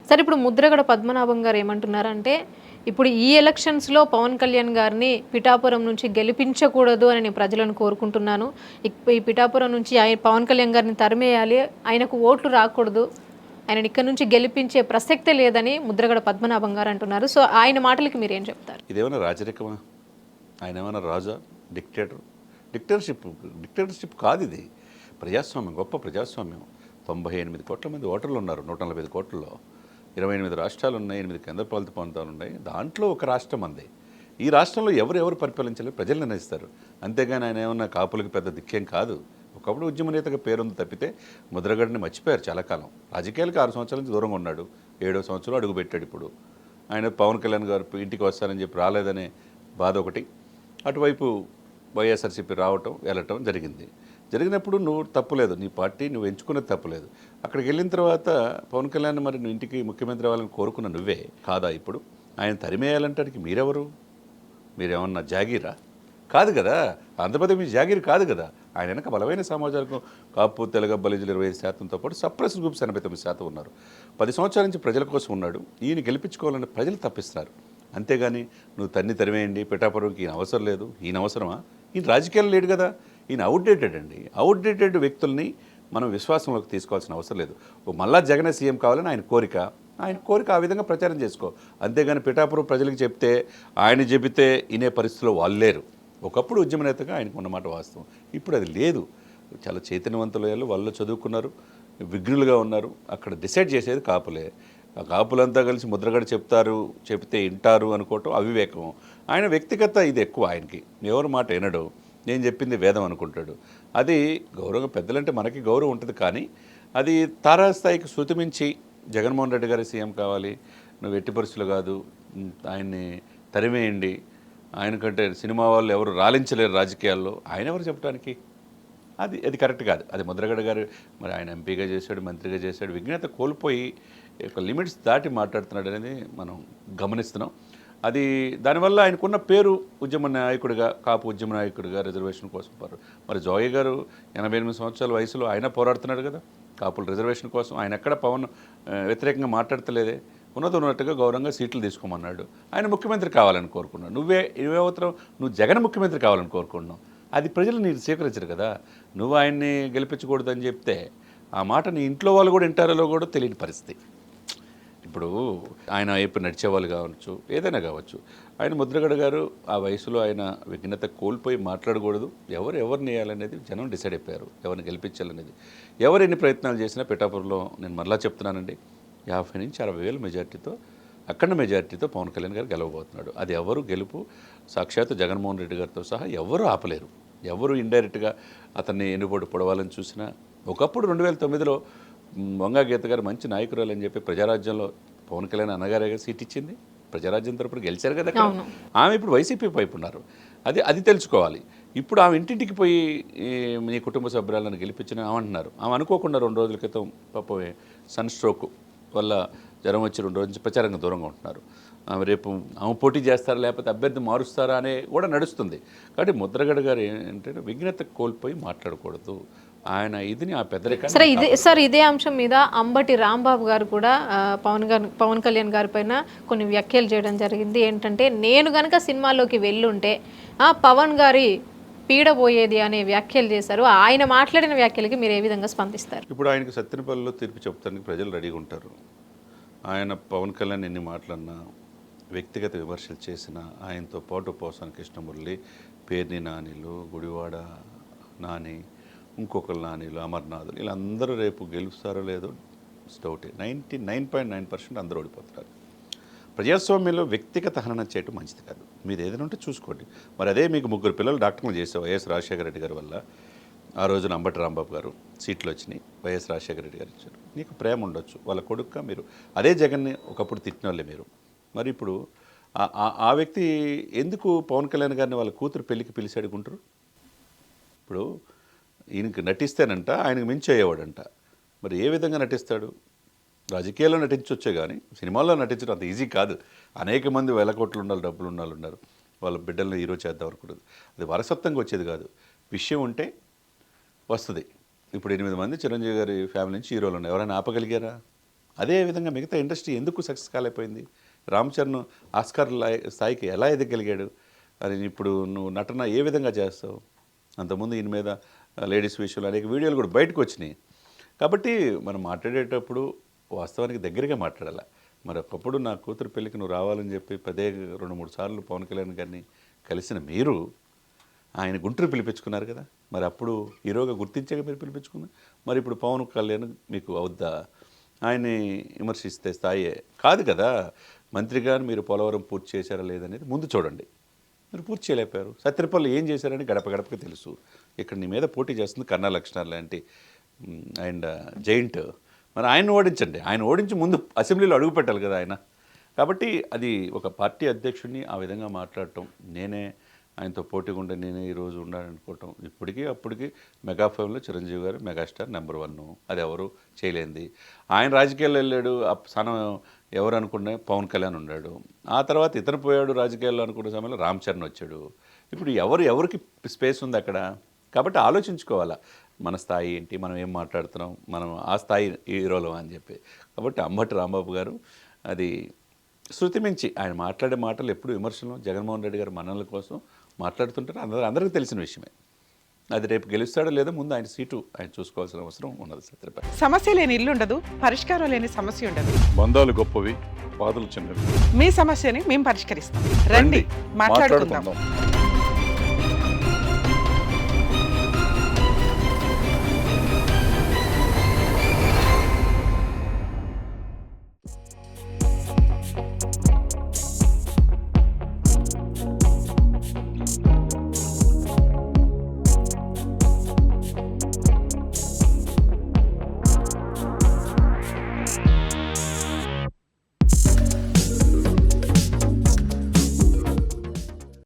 సరే ఇప్పుడు ముద్రగడ పద్మనాభం గారు ఏమంటున్నారంటే, ఇప్పుడు ఈ ఎలక్షన్స్‌లో పవన్ కళ్యాణ్ గారిని పిఠాపురం నుంచి గెలిపించకూడదు అని నేను ప్రజలను కోరుకుంటున్నాను. ఈ పిఠాపురం నుంచి పవన్ కళ్యాణ్ గారిని తరిమేయాలి. ఆయనకు ఓట్లు రాకూడదు. ఆయనని ఇక్కడి నుంచి గెలిపించే ప్రసక్తే లేదని ముద్రగడ పద్మనాభం గారు అంటున్నారు. సో ఆయన మాటలకి మీరేం చెప్తారు? ఇదేమైనా రాజరికమా? ఆయన ఏమైనా రాజా? డిక్టేటర్? డిక్టేటర్షిప్ కాదు ఇది. ప్రజాస్వామ్యం, గొప్ప ప్రజాస్వామ్యం. 98 కోట్ల మంది ఓటర్లు ఉన్నారు 145 కోట్లలో. 28 రాష్ట్రాలు ఉన్నాయి, 8 కేంద్రపాలిత ప్రాంతాలు ఉన్నాయి. దాంట్లో ఒక రాష్ట్రం అంది. ఈ రాష్ట్రంలో ఎవరు పరిపాలించాలి? ప్రజలు నిర్ణయిస్తారు. అంతేగాని ఆయన ఏమన్నా కాపులకు పెద్ద దిక్కేం కాదు. ఒకప్పుడు ఉద్యమ నేతగా పేరుంది తప్పితే ముద్రగడని మర్చిపోయారు చాలా కాలం. రాజకీయాలకు 6 సంవత్సరాల నుంచి దూరంగా ఉన్నాడు. 7వ సంవత్సరం అడుగుపెట్టాడు. ఇప్పుడు ఆయన పవన్ కళ్యాణ్ గారు ఇంటికి వస్తారని చెప్పి రాలేదనే బాధ ఒకటి, అటువైపు వైఎస్ఆర్సీపీ రావటం వెళ్ళటం జరిగినప్పుడు నువ్వు తప్పులేదు, నీ పార్టీ నువ్వు ఎంచుకున్నది తప్పులేదు. అక్కడికి వెళ్ళిన తర్వాత పవన్ కళ్యాణ్ మరి నువ్వు ఇంటికి ముఖ్యమంత్రి అవ్వాలని కోరుకున్న నువ్వే కాదా? ఇప్పుడు ఆయన తరిమేయాలంటానికి మీరెవరు? మీరేమన్నా జాగీరా? కాదు కదా. ఆంధ్రప్రదేశ్ మీ జాగీర్ కాదు కదా. ఆయన వెనక బలమైన సామాజిక కాపు, తెలగ, బలిజులు 25%తో పాటు సప్రెస్ గ్రూప్స్ 89% ఉన్నారు. 10 సంవత్సరాల నుంచి ప్రజల కోసం ఉన్నాడు. ఈయన గెలిపించుకోవాలని ప్రజలు తప్పిస్తున్నారు. అంతేగాని నువ్వు తరివేయండి, పిఠాపురంకి ఈయన అవసరం లేదు. ఈయన అవసరమా? ఈయన రాజకీయాలు లేడు కదా. ఈయన అవుట్డేటెడ్ అండి. అవుట్డేటెడ్ వ్యక్తుల్ని మనం విశ్వాసంలోకి తీసుకోవాల్సిన అవసరం లేదు. మళ్ళా జగనే సీఎం కావాలని ఆయన కోరిక ఆ విధంగా ప్రచారం చేసుకో. అంతేగాని పిఠాపురం ప్రజలకు చెప్తే ఆయన చెబితే వినే పరిస్థితిలో వాళ్ళు లేరు. ఒకప్పుడు ఉద్యమ నేతగా ఆయనకు ఉన్నమాట వాస్తవం. ఇప్పుడు అది లేదు. చాలా చైతన్యవంతులు వాళ్ళు చదువుకున్నారు, విఘ్నులుగా ఉన్నారు. అక్కడ డిసైడ్ చేసేది కాపులే. ఆ కాపులంతా కలిసి ముద్రగడ చెప్తే వింటారు అనుకోవటం అవివేకం. ఆయన వ్యక్తిగత ఇది ఎక్కువ. ఆయనకి ఎవరి మాట వినడు. నేను చెప్పింది వేదం అనుకుంటాడు. అది గౌరవం, పెద్దలంటే మనకి గౌరవం ఉంటుంది. కానీ అది తారాస్థాయికి శృతిమించి జగన్మోహన్ రెడ్డి గారి సీఎం కావాలి, నువ్వు ఎట్టి పరిస్థితులు కాదు, ఆయన్ని తరిమేయండి, ఆయనకంటే సినిమా వాళ్ళు ఎవరు రాలించలేరు రాజకీయాల్లో, ఆయన ఎవరు చెప్పడానికి? అది కరెక్ట్ కాదు. అది ముద్రగడ గారు మరి ఆయన ఎంపీగా చేశాడు, మంత్రిగా చేశాడు, విజ్ఞత కోల్పోయి ఒక లిమిట్స్ దాటి మాట్లాడుతున్నాడు అనేది మనం గమనిస్తున్నాం. అది దానివల్ల ఆయనకున్న పేరు ఉద్యమ నాయకుడిగా, కాపు ఉద్యమ నాయకుడిగా, రిజర్వేషన్ కోసం మరి జోగి గారు 88 సంవత్సరాల వయసులో ఆయన పోరాడుతున్నాడు కదా కాపుల రిజర్వేషన్ కోసం. ఆయన ఎక్కడ పవన్ వ్యతిరేకంగా మాట్లాడతలేదే. ఉన్నట్టుగా గౌరవంగా సీట్లు తీసుకోమన్నాడు. ఆయన ముఖ్యమంత్రి కావాలని కోరుకున్నాడు. నువ్వేమవుతున్నావు? నువ్వు జగన్ ముఖ్యమంత్రి కావాలని కోరుకున్నావు. అది ప్రజలు నీకు స్వీకరించరు కదా. నువ్వు ఆయన్ని గెలిపించకూడదని చెప్తే ఆ మాట నీ ఇంట్లో వాళ్ళు కూడా వింటారో కూడా తెలియని పరిస్థితి. ఇప్పుడు ఆయన వైపు నడిచేవాళ్ళు కావచ్చు, ఏదైనా కావచ్చు. ఆయన ముద్రగడ గారు ఆ వయసులో ఆయన విఘ్నత కోల్పోయి మాట్లాడకూడదు. ఎవరిని వేయాలనేది జనం డిసైడ్ అయిపోయారు. ఎవరిని గెలిపించాలనేది. ఎవరు ఎన్ని ప్రయత్నాలు చేసినా పిఠాపురంలో నేను మరలా చెప్తున్నానండి, 50 నుంచి 60,000 మెజార్టీతో, అఖండ మెజార్టీతో పవన్ కళ్యాణ్ గారు గెలవబోతున్నాడు. అది ఎవరు గెలుపు సాక్షాత్తు జగన్మోహన్ రెడ్డి గారితో సహా ఎవరు ఆపలేరు. ఎవరు ఇండైరెక్ట్గా అతన్ని ఎన్నుపోటు పొడవాలని చూసినా, ఒకప్పుడు 2009లో వంగా గీత గారు మంచి నాయకురాలు అని చెప్పి ప్రజారాజ్యంలో పవన్ కళ్యాణ్ అన్నగారే సీట్ ఇచ్చింది. ప్రజారాజ్యం తరపున గెలిచారు కదా. ఆమె ఇప్పుడు వైసీపీ వైపు ఉన్నారు. అది తెలుసుకోవాలి. ఇప్పుడు ఆమె ఇంటింటికి పోయి మీ కుటుంబ సభ్యులను గెలిపించిన అంటున్నారు. ఆమె అనుకోకుండా 2 రోజుల క్రితం పాపం సన్ స్ట్రోక్ వల్ల జ్వరం వచ్చి 2 రోజుల నుంచి ప్రచారంగా దూరంగా ఉంటున్నారు. రేపు ఆమె పోటీ చేస్తారా లేకపోతే అభ్యర్థి మారుస్తారా అనే కూడా నడుస్తుంది. కాబట్టి ముద్రగడ గారు ఏంటంటే విఘ్నత కోల్పోయి మాట్లాడకూడదు. ఆయన ఇదిని ఆ పెద్దరిక. ఇదే అంశం మీద అంబటి రాంబాబు గారు కూడా పవన్ కళ్యాణ్ గారి పైన కొన్ని వ్యాఖ్యలు చేయడం జరిగింది. ఏంటంటే నేను గనక సినిమాలోకి వెళ్ళుంటే పవన్ గారి పీడబోయేది అనే వ్యాఖ్యలు చేశారు. ఆయన మాట్లాడిన వ్యాఖ్యలకి మీరు ఏ విధంగా స్పందిస్తారు? ఇప్పుడు ఆయనకు సత్యనపల్లిలో తీర్పు చెప్తానికి ప్రజలు రెడీగా ఉంటారు. ఆయన పవన్ కళ్యాణ్ ఎన్ని మాటలన్నా, వ్యక్తిగత విమర్శలు చేసిన, ఆయనతో పాటు పోసాని కృష్ణమురళి, పేర్ని నానిలు, గుడివాడ నాని, ఇంకొకరు నానిలు, అమర్నాథులు, వీళ్ళందరూ రేపు గెలుస్తారో లేదో స్టౌటే. 99.9% అందరూ ఓడిపోతున్నారు. ప్రజాస్వామ్యంలో వ్యక్తిగత హనన చేయటం మంచిది కాదు. మీరు ఏదైనా ఉంటే చూసుకోండి. మరి అదే మీకు 3 పిల్లలు డాక్టర్లు చేసే వైఎస్ రాజశేఖర రెడ్డి గారి వల్ల ఆ రోజున అంబటి రాంబాబు గారు సీట్లు వచ్చినాయి, వైఎస్ రాజశేఖర రెడ్డి గారు ఇచ్చారు. నీకు ప్రేమ ఉండొచ్చు, వాళ్ళ కొడుకుగా మీరు అదే జగన్ని ఒకప్పుడు తిట్టిన వాళ్ళే మీరు. మరి ఇప్పుడు ఆ వ్యక్తి ఎందుకు పవన్ కళ్యాణ్ గారిని వాళ్ళ కూతురు పెళ్ళికి పిలిచి అడుగుంటారు? ఇప్పుడు ఈయనకి నటిస్తేనంట ఆయనకు మించి అయ్యేవాడంట. మరి ఏ విధంగా నటిస్తాడు? రాజకీయాల్లో నటించవచ్చే కానీ సినిమాల్లో నటించడం అంత ఈజీ కాదు. అనేక మంది వేల కోట్లు ఉండాలి, డబ్బులు ఉన్నారు. వాళ్ళ బిడ్డలను హీరో చేద్దాం అనుకుంటుంది. అది వారసత్వంగా వచ్చేది కాదు. విషయం ఉంటే వస్తుంది. ఇప్పుడు 8 మంది చిరంజీవి గారి ఫ్యామిలీ నుంచి హీరోలు ఉన్నారు. ఎవరైనా ఆపగలిగారా? అదే విధంగా మిగతా ఇండస్ట్రీ ఎందుకు సక్సెస్ కాలేకపోయింది? రామ్ చరణ్ ఆస్కార్ స్థాయికి ఎలా ఎదగలిగాడు అని ఇప్పుడు నువ్వు నటన ఏ విధంగా చేస్తావు? అంతకుముందు ఈయన మీద లేడీస్ విషయంలో అనేక వీడియోలు కూడా బయటకు వచ్చినాయి. కాబట్టి మనం మాట్లాడేటప్పుడు వాస్తవానికి దగ్గరగా మాట్లాడాలి. మరి ఒకప్పుడు నా కూతురు పెళ్ళికి నువ్వు రావాలని చెప్పి 2-3 సార్లు పవన్ కళ్యాణ్ గారిని కలిసిన మీరు ఆయన గుంటూరు పిలిపించుకున్నారు కదా, మరి అప్పుడు హీరోగా గుర్తించాక మీరు పిలిపించుకున్నారు. మరి ఇప్పుడు పవన్ కళ్యాణ్ మీకు అవుద్దా? ఆయన్ని విమర్శిస్తే స్థాయి కాదు కదా. మంత్రిగా మీరు పోలవరం పూర్తి చేశారా లేదనేది ముందు చూడండి. మీరు పూర్తి చేయలేకపోయారు. సత్యనపల్లి ఏం చేశారని గడప గడపకి తెలుసు. ఇక్కడ నీ మీద పోటీ చేస్తుంది కన్నా లక్ష్మణ్ లాంటి అండ్ జైంట్. మరి ఆయన్ని ఓడించండి. ఆయన ఓడించి ముందు అసెంబ్లీలో అడుగు పెట్టాలి కదా ఆయన. కాబట్టి అది ఒక పార్టీ అధ్యక్షుడిని ఆ విధంగా మాట్లాడటం, నేనే ఆయనతో పోటీగా ఉండే నేనే ఈరోజు ఉండాలనుకోవటం, ఇప్పటికీ అప్పటికి మెగా ఫేమ్లో చిరంజీవి గారు మెగాస్టార్ నెంబర్ 1. అది ఎవరు చేయలేంది. ఆయన రాజకీయాల్లో వెళ్ళాడు, స్థానం ఎవరు అనుకునే పవన్ కళ్యాణ్ ఉన్నాడు. ఆ తర్వాత ఇతను పోయాడు రాజకీయాల్లో అనుకునే సమయంలో రామ్ చరణ్ వచ్చాడు. ఇప్పుడు ఎవరికి స్పేస్ ఉంది అక్కడ? కాబట్టి ఆలోచించుకోవాలా మన స్థాయి ఏంటి, మనం ఏం మాట్లాడుతున్నాం, మనం ఆ స్థాయి హీరోలు అని చెప్పి. కాబట్టి అంబటి రాంబాబు గారు అది శృతి మించి ఆయన మాట్లాడే మాటలు ఎప్పుడు విమర్శలు, జగన్మోహన్ రెడ్డి గారు మన్ననల కోసం మాట్లాడుతుంటారు. అందరికీ తెలిసిన విషయమే. అది రేపు గెలుస్తాడో లేదో ముందు ఆయన సీటు ఆయన చూసుకోవాల్సిన అవసరం ఉన్నది. సత్యపల్లి సమస్య లేని ఇల్లు ఉండదు, పరిష్కారం లేని సమస్య ఉండదు. బంధాలు గొప్పవి, బాధలు చిన్నవి. మీ సమస్యని మేము పరిష్కరిస్తాం. రండి, మాట్లాడుకుందాం.